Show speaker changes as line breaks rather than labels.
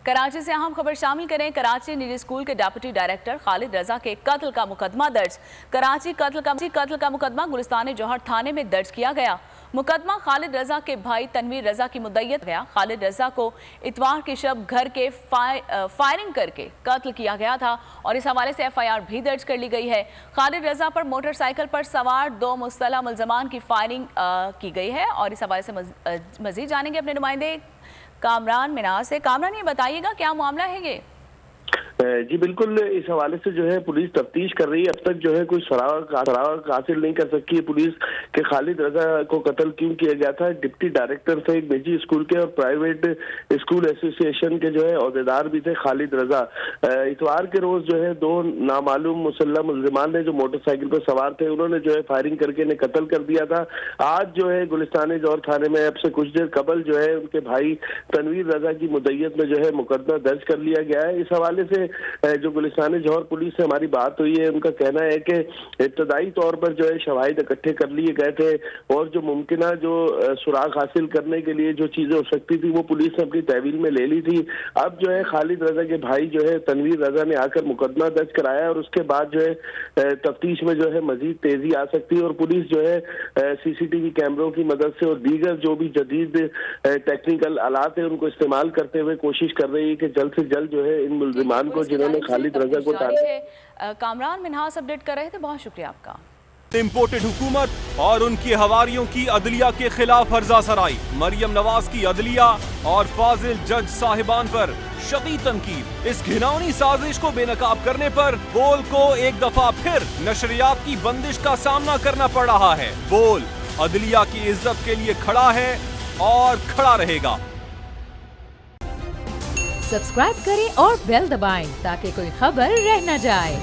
कराची से अहम खबर शामिल करें। कराची निजी स्कूल के डिप्टी डायरेक्टर खालिद रजा के कत्ल का मुकदमा दर्ज। कराची कत्ल का मुकदमा गुलिस्तान जौहर थाने में दर्ज किया गया। मुकदमा खालिद रजा के भाई तनवीर रजा की मुद्दत गया। खालिद रजा को इतवार की शब घर के फायरिंग करके कत्ल किया गया था और इस हवाले से FIR भी दर्ज कर ली गई है। खालिद रजा पर मोटरसाइकिल पर सवार 2 मुस्तला मुल्ज़मान की फायरिंग की गई है और इस हवाले से मजीद जानेंगे अपने नुमाइंदे कामरान मिनाज से। कामरान, ये बताइएगा क्या मामला है ये?
जी बिल्कुल, इस हवाले से जो है पुलिस तफ्तीश कर रही है। अब तक जो है कोई सराग हासिल नहीं कर सकी है पुलिस के खालिद रजा को कत्ल क्यों किया गया था। डिप्टी डायरेक्टर थे एक निजी स्कूल के और प्राइवेट स्कूल एसोसिएशन के जो है अहदेदार भी थे खालिद रजा। इतवार के रोज जो है 2 नामालूम मुसल्लह मुल्ज़िमान ने जो मोटरसाइकिल पर सवार थे उन्होंने जो है फायरिंग करके इन्हें कत्ल कर दिया था। आज जो है गुलिस्तान जौहर थाने में अब से कुछ देर कबल जो है उनके भाई तनवीर रजा की मुद्दत में जो है मुकदमा दर्ज कर लिया गया है। इस हवाले से जो गुलिस्तान जौहर पुलिस से हमारी बात हुई है, उनका कहना है कि इब्तदाई तौर पर जो है शवाहिद इकट्ठे कर लिए गए थे और जो मुमकिना जो सुराग हासिल करने के लिए जो चीजें हो सकती थी वो पुलिस ने अपनी तहवील में ले ली थी। अब जो है खालिद रजा के भाई जो है तनवीर रजा ने आकर मुकदमा दर्ज कराया और उसके बाद जो है तफ्तीश में जो है मजीद तेजी आ सकती है और पुलिस जो है CCTV कैमरों की मदद से और दीगर जो भी जदीद टेक्निकल आलात है उनको इस्तेमाल करते हुए कोशिश कर रही है कि जल्द से जल्द जो है इन मुल्ज़िमान को जिन्होंने खालिद रजा को
कामरान मिनहास अपडेट कर रहे थे, बहुत शुक्रिया आपका।
इम्पोर्टेड हुकूमत और उनकी हवारियों की अदलिया के खिलाफ हर्जा सराई। मरियम नवाज की अदलिया और फाजिल जज साहिबान पर शदीद तनकीद। इस घिनौनी साजिश को बेनकाब करने पर बोल को एक दफा फिर नशरियात की बंदिश का सामना करना पड़ रहा है। बोल अदलिया की इज्जत के लिए खड़ा है और खड़ा रहेगा।
सब्सक्राइब करें और बेल दबाएं ताकि कोई खबर रह न जाए।